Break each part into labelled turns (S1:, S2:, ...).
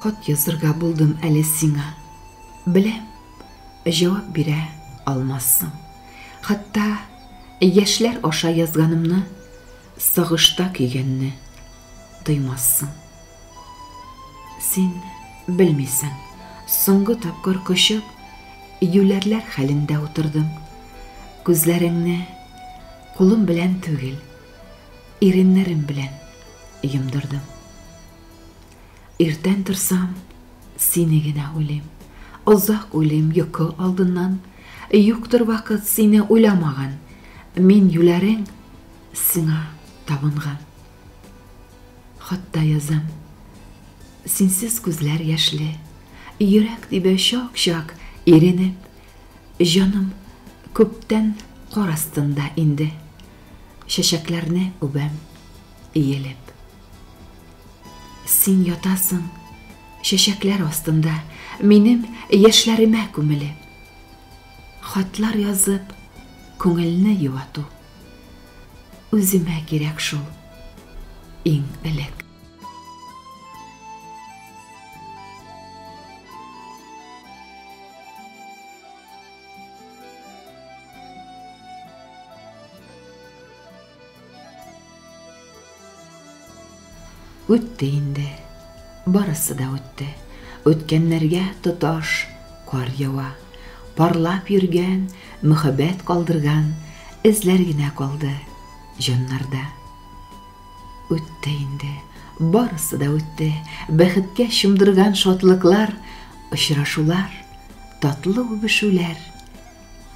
S1: Хат язырга булдым әле сиңа. Беләм, җавап бирә алмассың. Хатта яшьләр аша язганымны, сагышта көйгәнне тоймассың. Син белмисең, соңгы тапкыр кочып, юләрләр хәлендә утырдым. Күзләреңне кулым белән түгел, иреннәрем белән йомдырдым. Иртән торсам, сине генә уйлыйм. Озак уйлыйм йокы алдыннан. Юктыр вакыт сине уйламаган. Мин юләрең сиңа табынган. Хатта язам. Синсез күзләр яшьле, йөрәк тибә шак-шак иренеп. Җаным күптән кар астында инде. Чәчәкләрне үбәм иелеп. Син ятасың чәчәкләр астында, минем яшьләремә күмелеп. Хатлар язып, күңелне юату. Үземә кирәк шул, иң элек. Үтте инде, барысы да үтте. Үткәннәргә тоташ кар ява. Парлап йөргән, мөхәббәт калдырган эзләр генә калды җаннарда. Үтте инде, барысы да үтте. Бәхеткә чумдырган шатлыклар, очрашулар, татлы үбешүләр.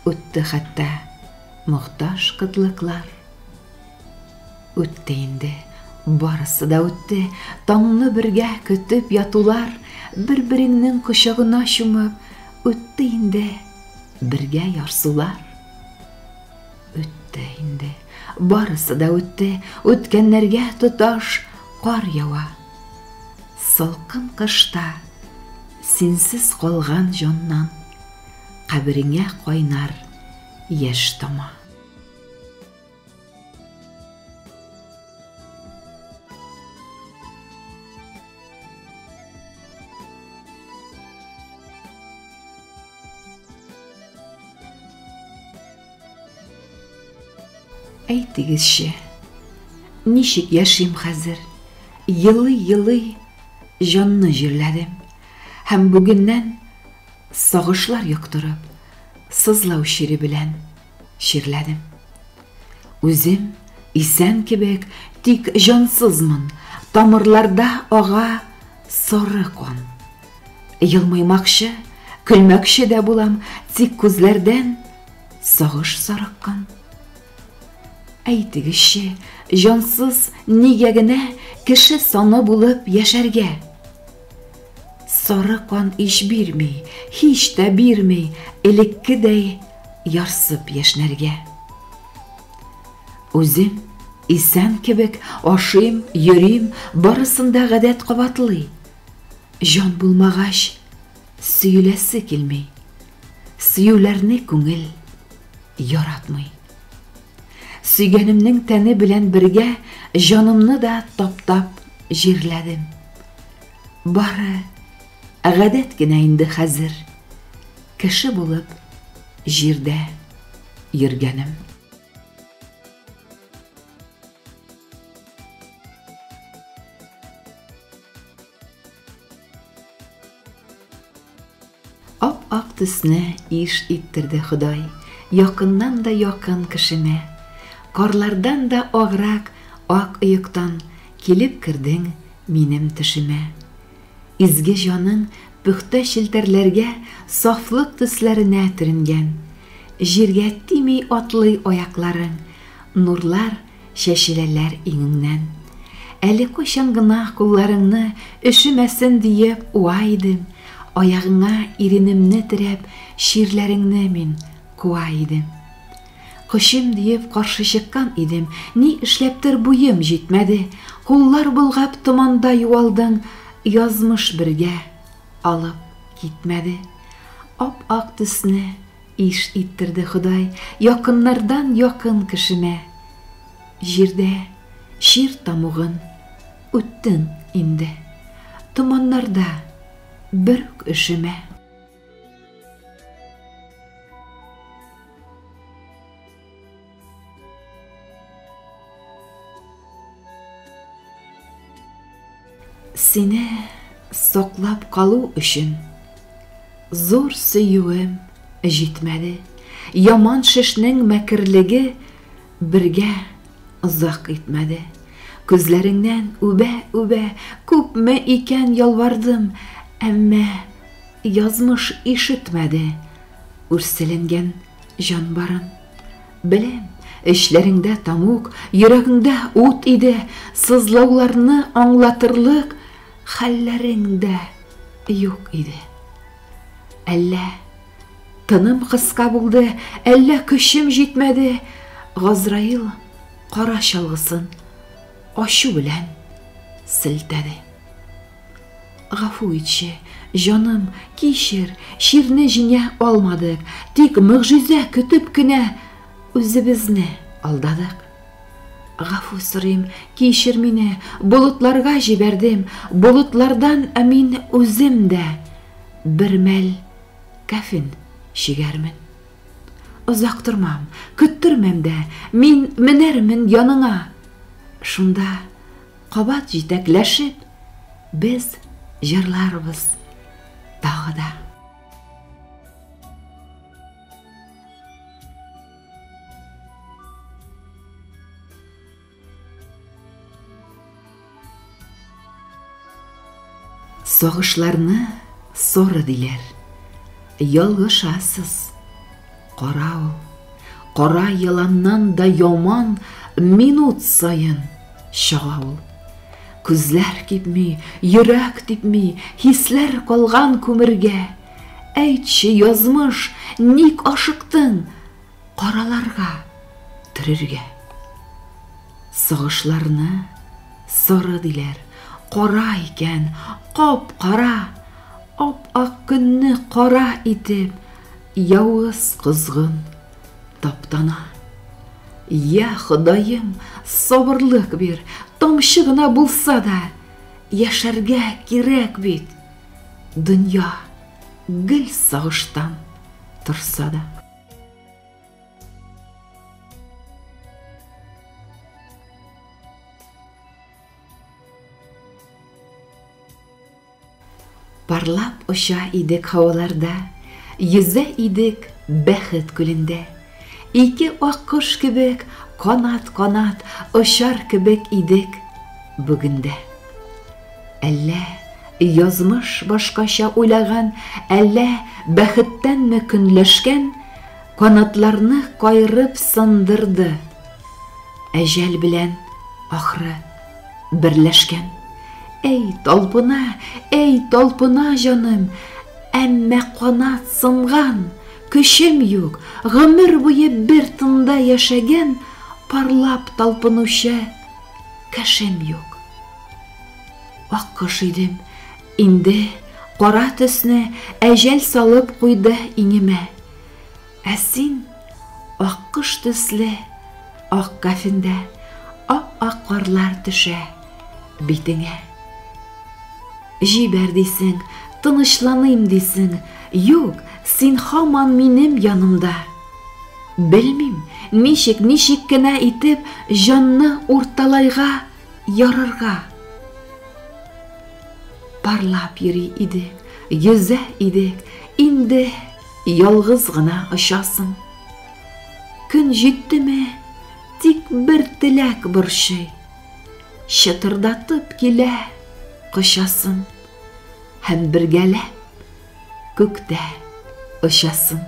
S1: Үтте хәтта мохтаж кытлыклар. Үтте инде, барысы да үтте. Таңны бергә көтеп ятулар, бер-береңнең кочагына чумып. Үтте инде, бергә ярсулар. Үтте инде, барысы да үтте. Үткәннәргә тоташ кар ява. Салкын кышта синсез калган җаннан кабереңә кайнар яшь тама. Әйтегезче, ничек яшим хәзер? Йылый-йылый җанны җирләдем. Һәм бүгеннән сагышлар яктырып, сызлау шире белән ширләдем. Үзем исән кебек, тик җансызмын. Тамырларда ага сары кан. Йылмаймакчы, көлмәкче дә булам, тик күзләрдән сагыш сарыккан. Әйтегезче, җансыз нигә генә кеше саны булып яшәргә? Сары кан ич бирми, һич тә бирми, элеккедәй ярсып яшнәргә. Үзем исән кебек ашыйм, йөрим, барысында гадәт кабатлый. Җан булмагач, сөйләсе килми. Сөюләрне күңел яратмый. Сөйгәнемнең тәне белән бергә җанымны да таптап җирләдем. Бары гадәт кенә инде хәзер кеше булып җирдә йөргәнем. Ап-ак төсне иш иттерде Ходай, якыннан да якын кешемә. Карлардан да аграк ак ыектан килеп кердең минем төшемә. Изге җаның пөхтә челтәрләргә, сафлык төсләренә төренгән. Җиргә тими атлый аякларың, нурлар чәчеләләр иңеңнән. Әле кайчан гына кулларыңны өшемәсен диеп уайдым. Аягыңа иренемне терәп, ширләреңне мин куа идем. Кошым диеп каршы чыккан идем, ни эшләптер буем җитмәде. Куллар булгап томанда юалдың, язмыш бергә алып китмәде. Ап-ак төсне иш иттерде Ходай, якыннардан якын кешемә. Җирдә шир тамугын үттең инде. Томаннарда бөрік ішіме. Сені соқлап қалу үшін зор сүйуім жетмеді. Яман шешнің мәкірлігі бірге ұзақ етмеді. Күзлеріңнен үбә күпме икен ялвардым, әммә язмыш ишетмәде. Үрселенген жан барын. Білем, эшләреңдә тамук, йөрәгеңдә ут иде, сызлауларны аңлатырлык хәлләреңдә юк иде. Әллә тыным кыска булды, әллә көчем җитмәде. Газраил кара чалгысын ашу белән силтәде. Гафу итче, җаным, кичер, ширне җиңә алмадык, тик мөгъҗизә көтеп кенә үзебезне алдадык. Гафу сорыйм, кичер мине, болытларга җибәрдем, болытлардан мин үзем дә бер мәл кәфен чигәрмен. Озак тормам, көттөрмәм дә, мин менәрмен яныңа. Шунда кабат җитәкләшеп, без җырларбыз тагы да. Согышларны соры диләр. Ялгышасыз. Кара ул. Кара яланнан да яман минут сайын чыга ул. Күзләр кипми, йөрәк типми, хисләр калган күмергә. Әйтче, язмыш, ник ашыктың караларга төрергә? Согышларны соры диләр. Кара икән, кап-кара, ап-ак көнне кара итеп, явыз кызгын таптана. Я Ходаем, сабырлык бир, тамчы гына булса да, яшәргә кирәк бит. Дөнья гел сагыштан торса да. Parlap uça idek havalarda, yüze idek bәхет күлендә. Ике ак кош кебек, канат-канат очар кебек идек бүгендә. Әллә язмыш башкача уйлаган, әллә бәхеттәнме көнләшкән, канатларны кайрып сындырды. Әҗәл белән ахры берләшкән. Эй талпына җаным, әммә канат сынган, көчем юк, гомер буе бер тында яшәгән, парлап талпынучы кешем юк. Ак кош идем, инде кара төсне әҗәл салып куйды иңемә. Ә син ак кош төсле, ак кафендә, ап-ак карлар төшә битеңә. Җибәр дисең, тынычланыйм дисең, юк, син һаман минем янымда. Белмим, ничек кенә итеп җанны урталайга ярырга. Парлап йөри идек, йөзә идек, инде ялгыз гына очасың. Көн җиттеме, тик бер теләк борчый. Чытырдатып килә кочасың, һәм бергәләп күктә очасың.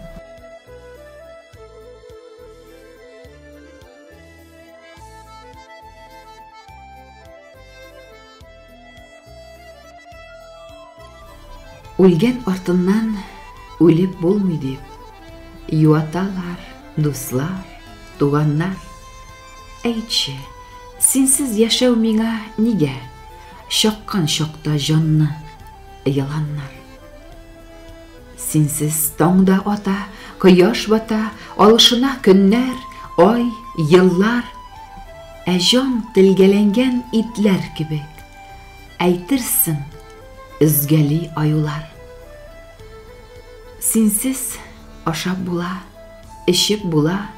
S1: Үлгән артыннан үлеп булмый дип, юаталар дуслар, туганнар. Әйтче, синсез яшәү миңа нигә? Шаккан шакта җанны яланнар. Синсез таң да ата, кояш бата, алышына көннәр, ай, еллар. Ә җан телгәләнгән итләр кебек, әйтерсең, өзгәли аюлар. Синсез ашап була, эшеп була,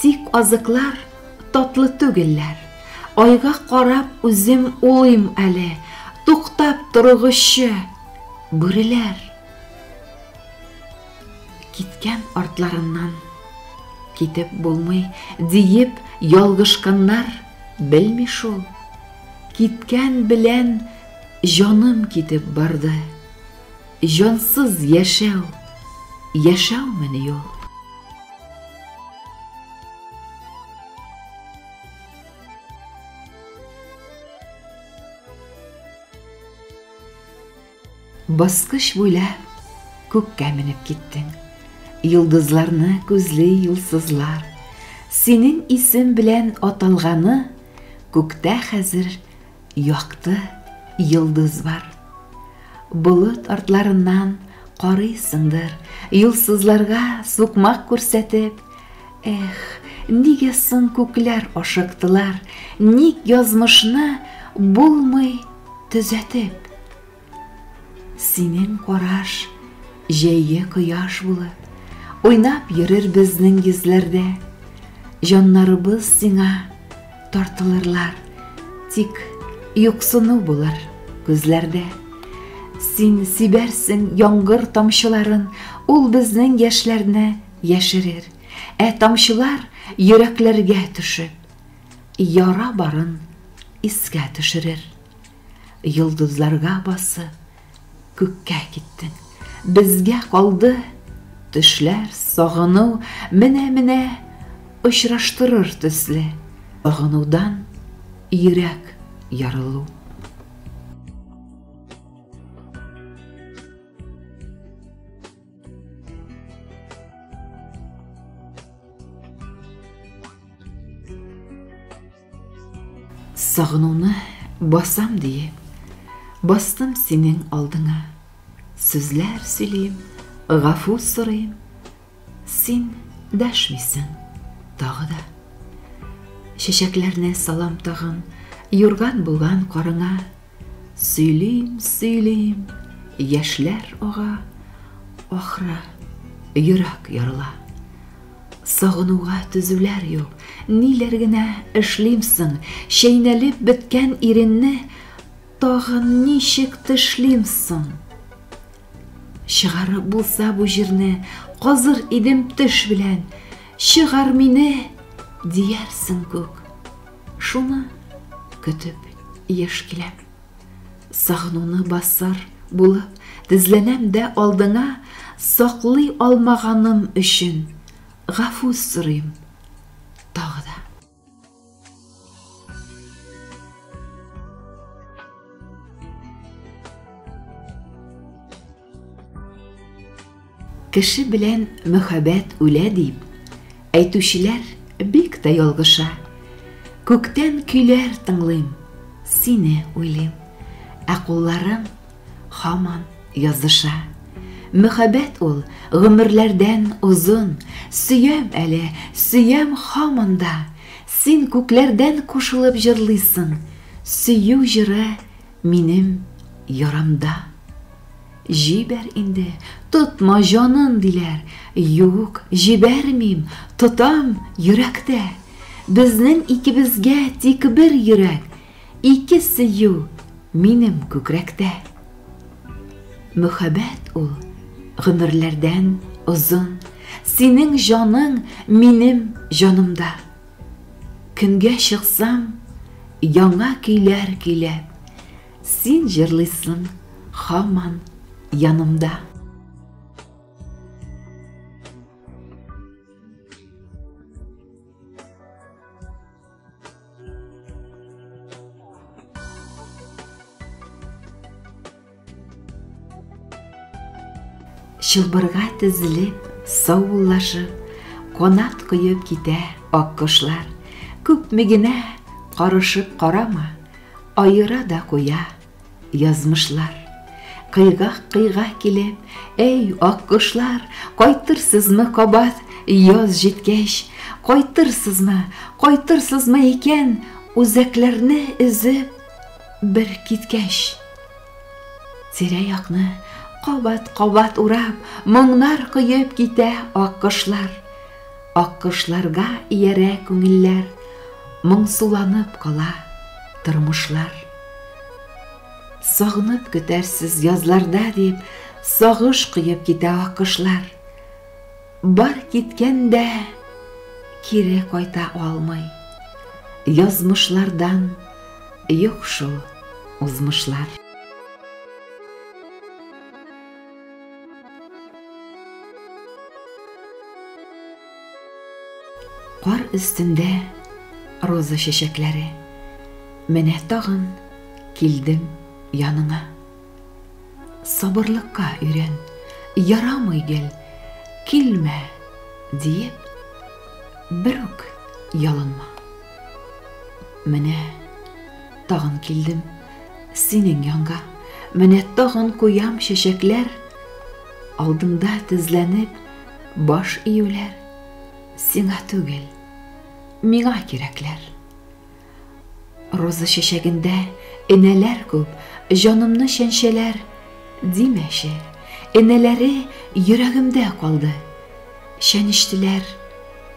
S1: тик азыклар татлы түгелләр. Айга карап үзем улыйм әле, туктап торгыччы бүреләр. Киткән артларыннан китеп булмый диеп ялгышканнар белми шул. Киткән белән җаным китеп барды. Җансыз яшәү, яшәүмени ул? Баскыч буйлап күккә менеп киттең. Йылдызларны күзле юлсызлар. Синең исем белән аталганы күктә хәзер якты йылдыз бар. Булыт артларыннан карыйсыңдыр, юлсызларга сукмак күрсәтеп. Эх, нигә соң күкләр ашыктылар, ник язмышны булмый төзәтеп? Синең караш җәйге кояш булып, уйнап йөрер безнең йөзләрдә. Җаннарыбыз сиңа тартылырлар, тик юксыну булыр күзләрдә. Син сибәрсең яңгыр тамчыларын, ул безнең яшьләрне яшерер. Тамчылар йөрәкләргә төшеп, яра барын искә төшерер. Йылдызларга басып күккә киттең. Безгә калды төшләр, сагыну, менә очраштырыр төсле. Сагынудан йөрәк ярылу. Сагынуны басам диеп, бастым синең алдыңа. Сүзләр сөйлим, гафу сорыйм. Син дәшмисең тагы да. Чәчәкләрне салам тагын, юрган булган карыңа. Сөйлим, яшьләр ага, ахры йөрәк ярыла. Сагынуга төзүләр юк, ниләр генә эшлимсең, чәйнәлеп беткән иренне тагын ничек тешлимсең? Чыгарып булса бу җирне, казыр идем теш белән, чыгар мине диярсең күк. Шуны көтеп яшь киләм. Сагынуны басар булып, тезләнәм дә алдыңа, саклый алмаганым өчен гафу сорыйм тагы да. Кеше белән мөхәббәт үлә дип, әйтүчеләр бик тә ялгыша. Күктән көйләр тыңлыйм, сине уйлыйм, кулларым һаман языша. Мөхәббәт ул гомерләрдән узын, сөям әле, сөям һаман да. Син күкләрдән кушылып җырлыйсың, сөю җыры минем ярамда. Җибәр инде, тотма җанын диләр. Юк, җибәрмим, тотам йөрәктә. Безнең икебезгә тик бер йөрәк, ике сөю минем күкрәктә. Мөхәббәт ул гомерләрдән узын, синең җаның минем җанымда. Көнгә чыксам, яңа көйләр көйләп, син җырлыйсың һаман yanımda. Чылбырга тезелеп, саулашып, канат кыйып китә аккошлар. Күпме генә карышып карама, айыра да куя язмышлар. Кыйга килеп, эй аккошлар, кайтырсызмы кабат яз җиткәч? Кайтырсызмы икән үзәкләрне өзеп бер киткәч? Тирә-якны Кабат-кабат урап, моңнар кыйып китә аккышлар. Аккышларга иярә күңелләр, моңсуланып кала тормышлар. Сагынып көтәрсез язларда дип, сагыш кыйып китә аккышлар. Бар киткәндә кире кайта алмый, язмышлардан юк шул узмышлар. Кар өстендә роза чәчәкләре, менә тагын килдем яныңа. Сабырлыкка өйрән, ярамый гел, килмә диеп, бер үк ялынма. Менә тагын килдем синең янга, менә тагын куям чәчәкләр, алдымда тезләнеп баш июләр. Сиңа түгел, миңа кирәкләр. Роза чәчәгендә энәләр күп, җанымны чәнчәләр. Димәче, энәләре йөрәгемдә калды, чәнештеләр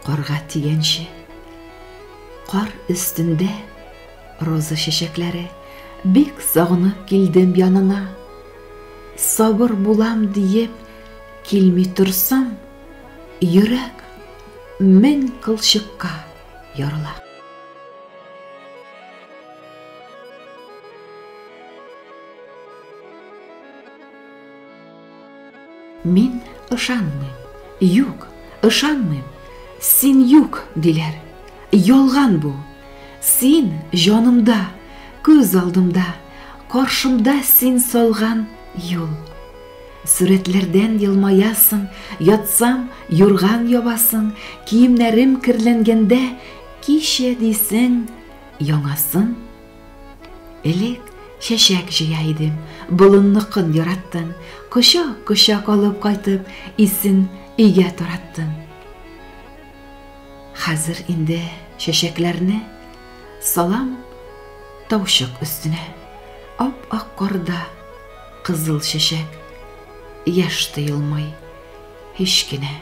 S1: карга тигәнче. Кар өстендә роза чәчәкләре, бик сагынып килдем яныңа. Сабыр булам диеп килми торсам, йөрәк мен кылчыкка ярыла. Мин ышанмыйм, юк, ышанмыйм, син юк диләр. Ялган бу. Син җанымда, күз алдымда, каршымда син салган юл. Сүрәтләрдән елмаясың, ятсам, юрган ябасың, киемнәрем кирләнгәндә, кичә дисең, яңасын. Элек чәчәк җыя идем, болынныкын яраттың, кочак алып кайтып, исен өйгә тараттың. Хәзер инде чәчәкләрне салам таушык өстенә, ап-ак карда кызыл чәчәк. Яш тыйылмай, һич кенә.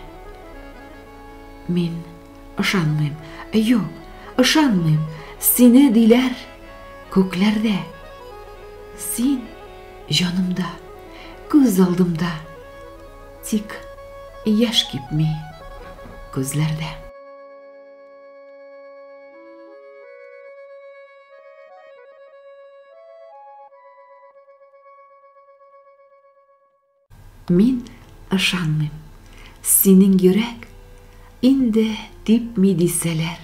S1: Мин ышанмыйм, юк, ышанмыйм, сине диләр күкләрдә. Син җанымда, күз алдымда, тик яш кипми күзләрдә. Мин ышанмыйм, синең йөрәк инде типми дисәләр.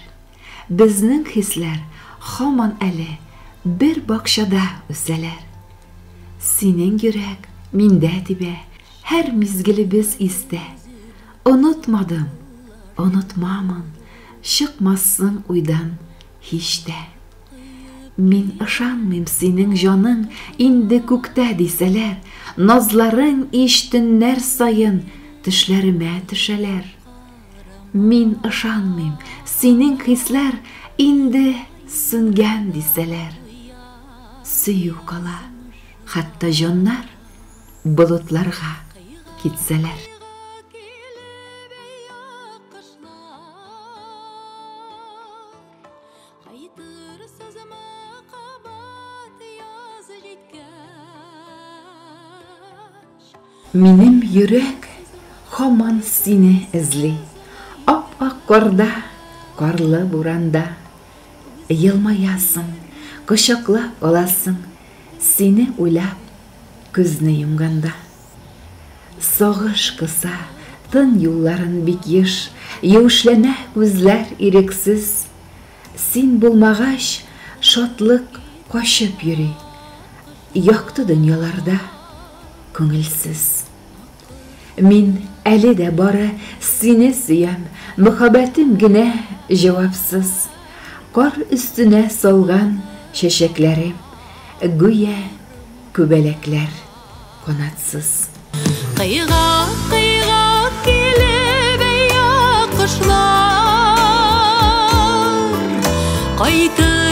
S1: Безнең хисләр һаман әле бер бакчада үсәләр. Синең йөрәк миндә тибә, һәр мизгелебез истә. Онытмадым, онытмамын, чыкмассың уйдан һич тә. Мин ышанмыйм, синең җаның инде күктә дисәләр. Назларың ишетүннәр сайын төшләремә төшәләр. Мин ышанмыйм, синең хисләр инде сүнгән дисәләр. Сөю кала, хәтта җаннар болытларга китсәләр. Минем йөрәк һаман сине эзли, ап-ак карда, карлы буранда. Елмаясың, кочаклап аласың, сине уйлап күзне йомганда. Сагыш кыса, тын юлларын бик еш, юешләнә күзләр ирексез. Син булмагач, шатлык качып йөри, якты дөньяларда күңелсез. Мин әле дә бары сине сөям, мөхәббәтем генә җавапсыз. Кар өстенә салган чәчәкләрем, гүя күбәләкләр канатсыз. Кыйгак килеп кышлар, кайтып